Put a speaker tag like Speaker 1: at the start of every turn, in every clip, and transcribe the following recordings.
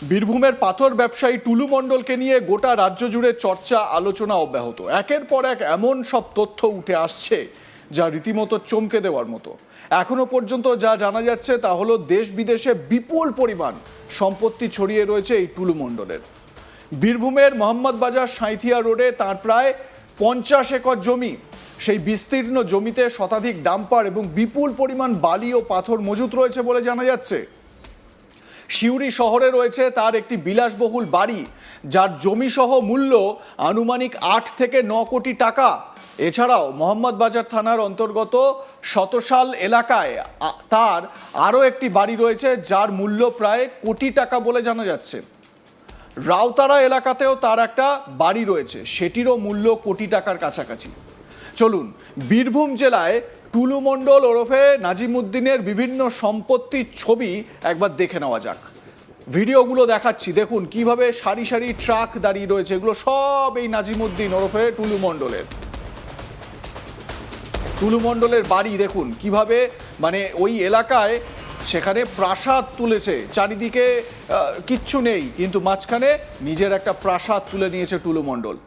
Speaker 1: বীরভূমের পাথর ব্যবসায়ী টুলু মণ্ডলকে নিয়ে গোটা রাজ্য জুড়ে চর্চা আলোচনা অব্যাহত। একের পর এক এমন সব তথ্য উঠে আসছে যা রীতিমতো চমকে দেওয়ার মতো। এখনো পর্যন্ত যা জানা যাচ্ছে তা হলো দেশ বিদেশে বিপুল পরিমাণ সম্পত্তি ছড়িয়ে রয়েছে এই টুলু মণ্ডলের। বীরভূমের মোহাম্মদবাজার সাঁইথিয়া রোডে তার প্রায় 50 একর জমি। সেই বিস্তীর্ণ জমিতে শতাধিক ডাম্পার এবং বিপুল পরিমাণ বালি ও পাথর মজুত রয়েছে বলে জানা যাচ্ছে। সিউড়ি শহরে রয়েছে তার একটি বিলাসবহুল বাড়ি, যার জমি সহ মূল্য আনুমানিক 8 থেকে 9 কোটি টাকা। এছাড়াও মোহাম্মদবাজার থানার অন্তর্গত শতসাল এলাকায় তার আরও একটি বাড়ি রয়েছে, যার মূল্য প্রায় কোটি টাকা বলে জানা যাচ্ছে। রাউতারা এলাকাতেও তার একটা বাড়ি রয়েছে, সেটিরও মূল্য কোটি টাকার কাছাকাছি। চলুন বীরভূম জেলায় টুলু মণ্ডল ওরফে নাজিমুদ্দিনের বিভিন্ন সম্পত্তির ছবি একবার দেখে নেওয়া যাক। ভিডিওগুলো দেখাচ্ছি, দেখুন কিভাবে সারি সারি ট্রাক দাঁড়িয়ে রয়েছে। এগুলো সব এই নাজিমুদ্দিন ওরফে টুলু মণ্ডলের। টুলু মণ্ডলের বাড়ি দেখুন কিভাবে, মানে ওই এলাকায় সেখানে প্রাসাদ তুলেছে, চারিদিকে কিচ্ছু নেই, কিন্তু মাঝখানে নিজের একটা প্রাসাদ তুলে নিয়েছে টুলু মণ্ডল,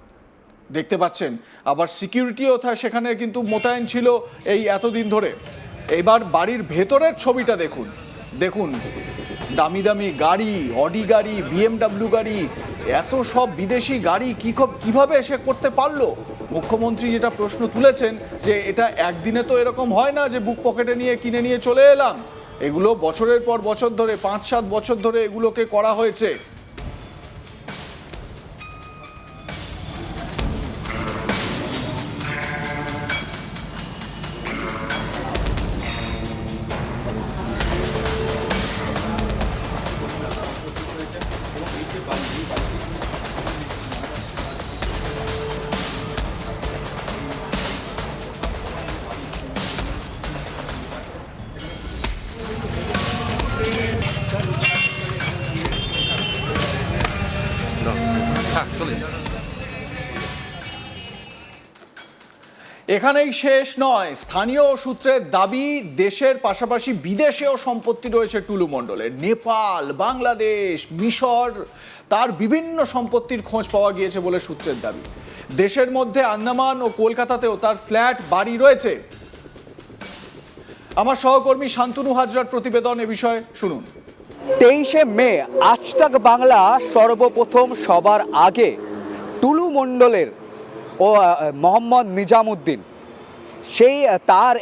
Speaker 1: দেখতে পাচ্ছেন। আবার সিকিউরিটিও সেখানে কিন্তু মোতায়েন ছিল এই এতদিন ধরে। এবার বাড়ির ভেতরের ছবিটা দেখুন, দেখুন দামি দামি গাড়ি, অডি গাড়ি, BMW গাড়ি, এত সব বিদেশি গাড়ি কিভাবে সে করতে পারলো। মুখ্যমন্ত্রী যেটা প্রশ্ন তুলেছেন যে এটা একদিনে তো এরকম হয় না যে বুক পকেটে নিয়ে কিনে নিয়ে চলে এলাম, এগুলো বছরের পর বছর ধরে 5-7 বছর ধরে এগুলোকে করা হয়েছে। এখানেই শেষ নয়, স্থানীয় সূত্রের দাবি দেশের পাশাপাশি বিদেশেও সম্পত্তি রয়েছে টুলু মণ্ডলের। নেপাল, বাংলাদেশ, মিশর, তার বিভিন্ন সম্পত্তির খোঁজ পাওয়া গিয়েছে বলে সূত্রের দাবি। দেশের মধ্যে আন্দামান ও কলকাতাতেও তার ফ্ল্যাট বাড়ি রয়েছে। আমার সহকর্মী শান্তনু হাজরার প্রতিবেদন এ বিষয়ে শুনুন।
Speaker 2: 23শে মে আজ তাক বাংলা সর্বপ্রথম সবার আগে টুলু মণ্ডলের ও মোহাম্মদ নিজামুদ্দিন, সেই তার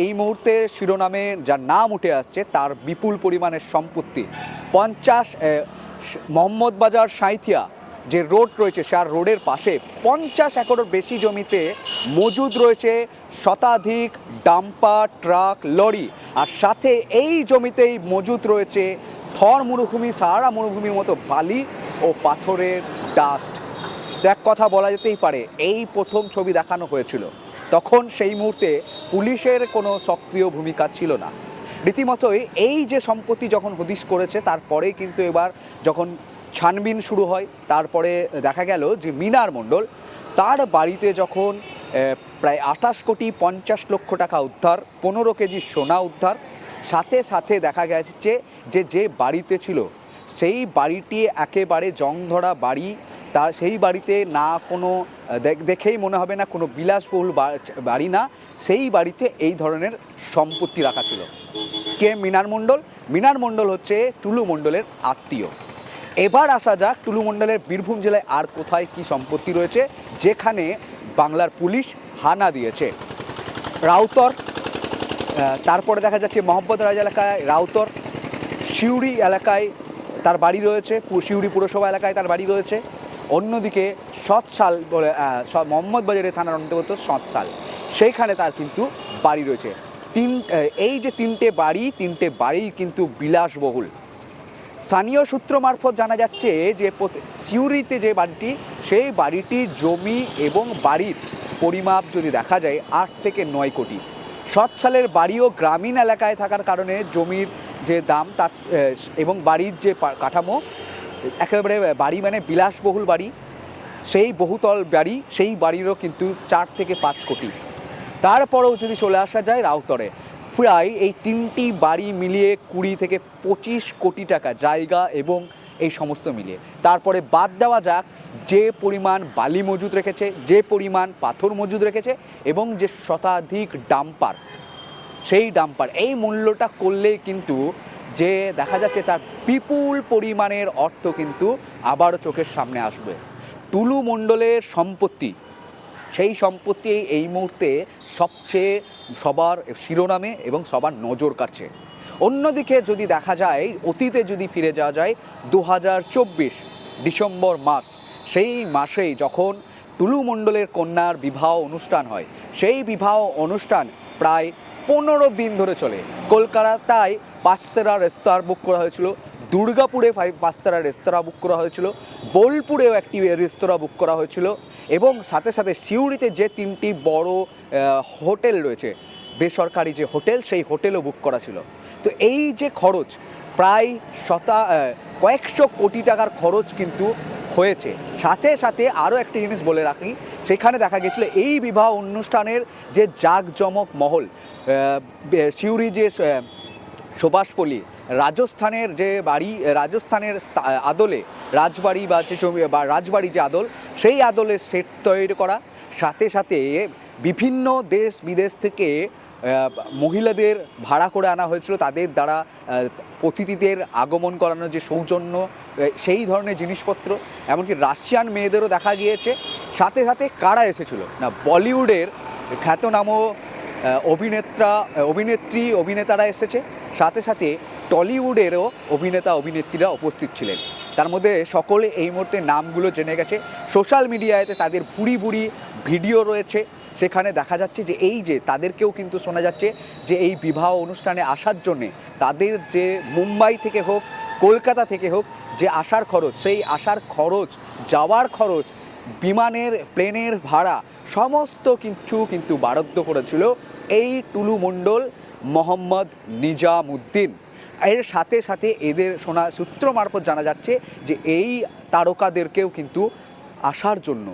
Speaker 2: এই মুহূর্তে শিরোনামে যার নাম উঠে আসছে, তার বিপুল পরিমাণের সম্পত্তি 50 মোহাম্মদবাজার সাঁইথিয়া যে রোড রয়েছে, সার রোডের পাশে 50 একরের বেশি জমিতে মজুদ রয়েছে শতাধিক ডাম্পার, ট্রাক, লরি। আর সাথে এই জমিতেই মজুদ রয়েছে থর মরুভূমি, সাহারা মরুভূমির মতো বালি ও পাথরের ডাস্ট। তো এক কথা বলা যেতেই পারে, এই প্রথম ছবি দেখানো হয়েছিল তখন সেই মুহূর্তে পুলিশের কোনো সক্রিয় ভূমিকা ছিল না। রীতিমতোই এই যে সম্পত্তি যখন হদিশ করেছে, তারপরেই কিন্তু এবার যখন ছানবিন শুরু হয়, তারপরে দেখা গেল যে মিনার মণ্ডল, তার বাড়িতে যখন প্রায় 28 কোটি 50 লক্ষ টাকা উদ্ধার, 15 কেজি সোনা উদ্ধার, সাথে সাথে দেখা গেছে যে বাড়িতে ছিল সেই বাড়িটি একেবারে জং ধরা বাড়ি। তার সেই বাড়িতে না কোনো দেখেই মনে হবে না কোনো বিলাসবহুল বাড়ি না, সেই বাড়িতে এই ধরনের সম্পত্তি রাখা ছিল। কে মিনার মণ্ডল? মিনার মণ্ডল হচ্ছে টুলু মণ্ডলের আত্মীয়। এবার আসা যাক টুলু মণ্ডলের বীরভূম জেলায় আর কোথায় কি সম্পত্তি রয়েছে যেখানে বাংলার পুলিশ হানা দিয়েছে। রাউতর, তারপরে দেখা যাচ্ছে মোহাম্মদবাজার এলাকায় রাউতর, সিউড়ি এলাকায় তার বাড়ি রয়েছে, সিউড়ি পুরসভা এলাকায় তার বাড়ি রয়েছে। অন্যদিকে শতসাল বলে মোহাম্মদবাজারে থানার অন্তর্গত শতসাল, সেইখানে তার কিন্তু বাড়ি রয়েছে। এই যে তিনটে বাড়ি কিন্তু বিলাসবহুল। স্থানীয় সূত্র মারফত জানা যাচ্ছে যে সিউড়িতে যে বাড়িটি, সেই বাড়িটির জমি এবং বাড়ির পরিমাপ যদি দেখা যায় 8 থেকে 9 কোটি। শতসালের বাড়িও গ্রামীণ এলাকায় থাকার কারণে জমির যে দাম তার এবং বাড়ির যে কাঠামো, একেবারে বাড়ি মানে বিলাসবহুল বাড়ি, সেই বহুতল বাড়ি, সেই বাড়িরও কিন্তু 4 থেকে 5 কোটি। তারপরেও যদি চলে আসা যায় রাউতরে, প্রায় এই তিনটি বাড়ি মিলিয়ে 20 থেকে 25 কোটি টাকা জায়গা এবং এই সমস্ত মিলিয়ে। তারপরে বাদ দেওয়া যাক যে পরিমাণ বালি মজুদ রেখেছে, যে পরিমাণ পাথর মজুদ রেখেছে এবং যে শতাধিক ডাম্পার, সেই ডাম্পার, এই মূল্যটা করলেই কিন্তু যে দেখা যাচ্ছে তার বিপুল পরিমাণের অর্থ কিন্তু আবারও চোখের সামনে আসবে। টুলু মণ্ডলের সম্পত্তি, সেই সম্পত্তি এই মুহূর্তে সবচেয়ে সবার শিরোনামে এবং সবার নজর কাটছে। অন্যদিকে যদি দেখা যায়, অতীতে যদি ফিরে যাওয়া যায় 2024 ডিসেম্বর মাস, সেই মাসেই যখন টুলু মণ্ডলের কন্যার বিবাহ অনুষ্ঠান হয়, সেই বিবাহ অনুষ্ঠান প্রায় 15 দিন ধরে চলে। কলকাতায় 5 রেস্তোরাঁ বুক করা হয়েছিল, দুর্গাপুরে 5 রেস্তোরাঁ বুক করা হয়েছিল, বোলপুরেও একটি রেস্তোরাঁ বুক করা হয়েছিল এবং সাথে সাথে সিউড়িতে যে 3টি বড় হোটেল রয়েছে, বেসরকারি যে হোটেল, সেই হোটেলও বুক করা ছিল। তো এই যে খরচ, প্রায় কয়েকশো কোটি টাকার খরচ কিন্তু হয়েছে। সাথে সাথে আরও একটি জিনিস বলে রাখি, সেখানে দেখা গেছিলো এই বিবাহ অনুষ্ঠানের যে জাঁকজমক মহল, সিউড়ি যে সুভাষপল্লী, রাজস্থানের যে বাড়ি, রাজস্থানের আদলে রাজবাড়ি বা যে রাজবাড়ি যে আদল, সেই আদলের সেট তৈরি করা, সাথে সাথে বিভিন্ন দেশ বিদেশ থেকে মহিলাদের ভাড়া করে আনা হয়েছিল, তাদের দ্বারা অতিথিদের আগমন করানোর যে সৌজন্য, সেই ধরনের জিনিসপত্র, এমনকি রাশিয়ান মেয়েদেরও দেখা গিয়েছে। সাথে সাথে কারা এসেছিল না, বলিউডের খ্যাতনামা অভিনেতারা এসেছে, সাথে সাথে টলিউডেরও অভিনেত্রীরা উপস্থিত ছিলেন। তার মধ্যে সকলে এই মুহূর্তে নামগুলো জেনে গেছে। সোশ্যাল মিডিয়াতে তাদের ভুরি ভুরি ভিডিও রয়েছে, সেখানে দেখা যাচ্ছে যে এই যে তাদেরকেও কিন্তু শোনা যাচ্ছে যে এই বিবাহ অনুষ্ঠানে আসার জন্যে তাদের যে মুম্বাই থেকে হোক, কলকাতা থেকে হোক, যে আসার খরচ, সেই আসার খরচ, যাওয়ার খরচ, বিমানের প্লেনের ভাড়া, সমস্ত কিছু কিন্তু বরাদ্দ করেছিল এই টুলু মণ্ডল, মোহাম্মদ নিজামুদ্দিন। এর সাথে সাথে এদের শোনা সূত্র মারফত জানা যাচ্ছে যে এই তারকাদেরকেও কিন্তু আসার জন্য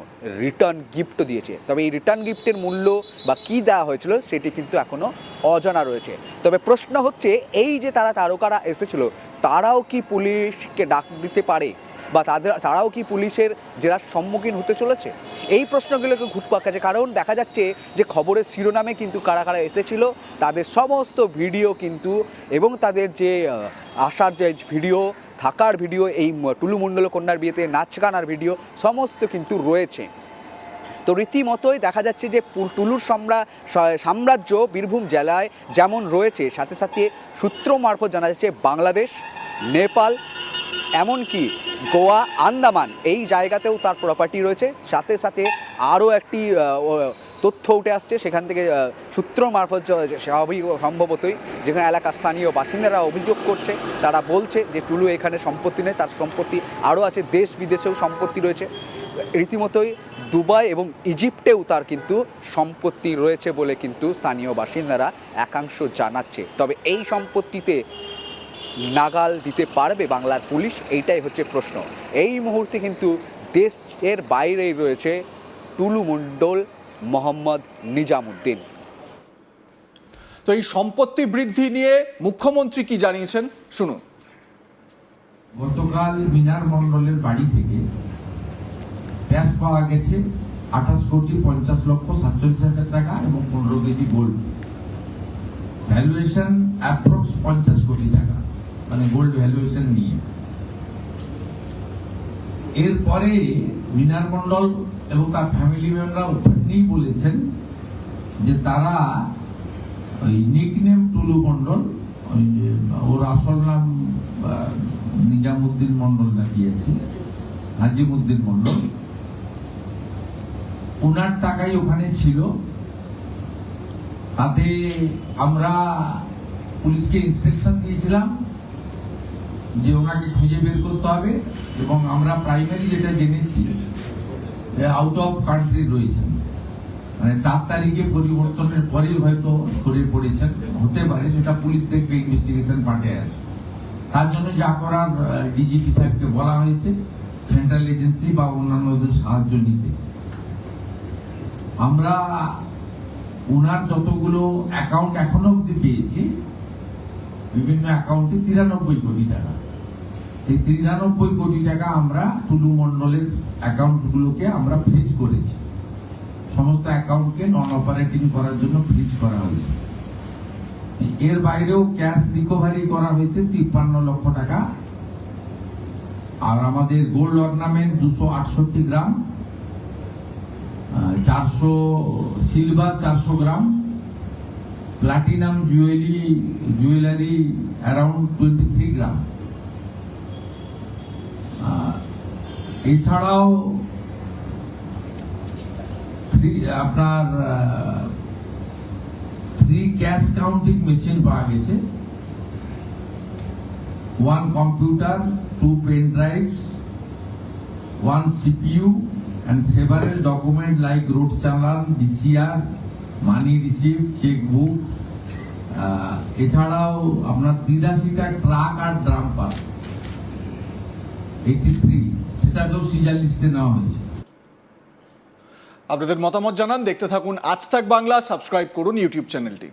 Speaker 2: রিটার্ন গিফট দিয়েছে। তবে এই রিটার্ন গিফটের মূল্য বা কী দেওয়া হয়েছিল সেটি কিন্তু এখনও অজানা রয়েছে। তবে প্রশ্ন হচ্ছে, এই যে তারকারা এসেছিল, তারাও কি পুলিশকে ডাক দিতে পারে বা তারাও কি পুলিশের জেরার সম্মুখীন হতে চলেছে? এই প্রশ্নগুলোকে ঘুরপাক খাচ্ছে। কারণ দেখা যাচ্ছে যে খবরের শিরোনামে কিন্তু কারা কারা এসেছিল তাদের সমস্ত ভিডিও কিন্তু, এবং তাদের যে আসার যে ভিডিও, থাকার ভিডিও, এই টুলু মণ্ডল কন্যার বিয়েতে নাচ গানার ভিডিও সমস্ত কিন্তু রয়েছে। তো রীতিমতোই দেখা যাচ্ছে যে টুলুর সাম্রাজ্য বীরভূম জেলায় যেমন রয়েছে, সাথে সাথে সূত্র মারফত জানা যাচ্ছে বাংলাদেশ, নেপাল, এমনকি গোয়া, আন্দামান, এই জায়গাতেও তার প্রপার্টি রয়েছে। সাথে সাথে আরও একটি তথ্য উঠে আসছে সেখান থেকে সূত্র মারফত, সম্ভবতই যেখানে এলাকার স্থানীয় বাসিন্দারা অভিযোগ করছে, তারা বলছে যে টুলু এখানে সম্পত্তি নেই, তার সম্পত্তি আরও আছে, দেশ বিদেশেও সম্পত্তি রয়েছে। রীতিমতোই দুবাই এবং ইজিপ্টেও তার কিন্তু সম্পত্তি রয়েছে বলে কিন্তু স্থানীয় বাসিন্দারা একাংশ জানাচ্ছে। তবে এই সম্পত্তিতে নাগাল দিতে পারবে বাংলার পুলিশ? এইটাই হচ্ছে প্রশ্ন। এই মুহূর্তে কিন্তু দেশের বাইরেই রয়েছে টুলু মণ্ডল, মোহাম্মদ নিজামুদ্দিন।
Speaker 1: তো এই সম্পত্তি বৃদ্ধি নিয়ে মুখ্যমন্ত্রী কি জানিয়েছেন, শুনুন।
Speaker 3: গতকাল মিনার মণ্ডলের বাড়ি থেকে ক্যাশ পাওয়া গেছে 28,50,47,000 টাকা এবং 15 কেজি গোল্ড। ভ্যালুয়েশন অ্যাপ্রক্স 50 কোটি টাকা, মানে গোল্ড ভ্যালুয়েশন নিয়ে। এরপরে মিনার মণ্ডল এবং তার ফ্যামিলি মেম্বাররা ওপেনলি বলেছেন যে তারা ওই নিকনেম টুলু মণ্ডল, ওই ওর আসল নাম নিজামুদ্দিন মণ্ডল না দিয়েছে, নাজিমুদ্দিন মণ্ডল, ওনার টাকাই ওখানে ছিল। তাতে আমরা পুলিশকে ইনস্ট্রাকশন দিয়েছিলাম যে ওনাকে খুঁজে বের করতে হবে, এবং আমরা প্রাইমারি যেটা জেনেছি আউট অফ কান্ট্রি রয়েছেন, মানে 4 তারিখে পরিবর্তনের পরেই হয়তো সরে পড়েছেন, হতে পারে, সেটা পুলিশ দেখবে, ইনভেস্টিগেশন পার্টে আছে। তার জন্য যা করার ডিজিপি সাহেবকে বলা হয়েছে সেন্ট্রাল এজেন্সি বা অন্যান্যদের সাহায্য নিতে। আমরা ওনার যতগুলো অ্যাকাউন্ট এখনো অব্দি পেয়েছি, বিভিন্ন অ্যাকাউন্টে 93 কোটি টাকা, সেই 93 কোটি টাকা আমরা টুলু মণ্ডলের অ্যাকাউন্টগুলোকে আমরা ফ্রিজ করেছি। সমস্ত অ্যাকাউন্টকে নন অপারেটিং করার জন্য ফ্রিজ করা হয়েছে। এর বাইরেও ক্যাশ রিকভারি করা হয়েছে 53 লক্ষ টাকা। আর আমাদের gold ornament 268 gram, 400 silver 400 gram, platinum jewellery around 23 gram. এছাড়াও আপনার 3 ক্যাশ কাউন্টিং মেশিন পাওয়া গেছে, 1 computer, 2 pen drives, 1 CPU and several documents like road challan, DCR, money received, checkbook। এছাড়াও আপনার 83টা ট্রাক আর ড্রাম্পার 83, সেটাকেও সিজার লিস্টে নেওয়া হয়েছে।
Speaker 1: আপনাদের মতামত জানান, দেখতে থাকুন আজ তাক বাংলা, সাবস্ক্রাইব করুন ইউটিউব চ্যানেলটি।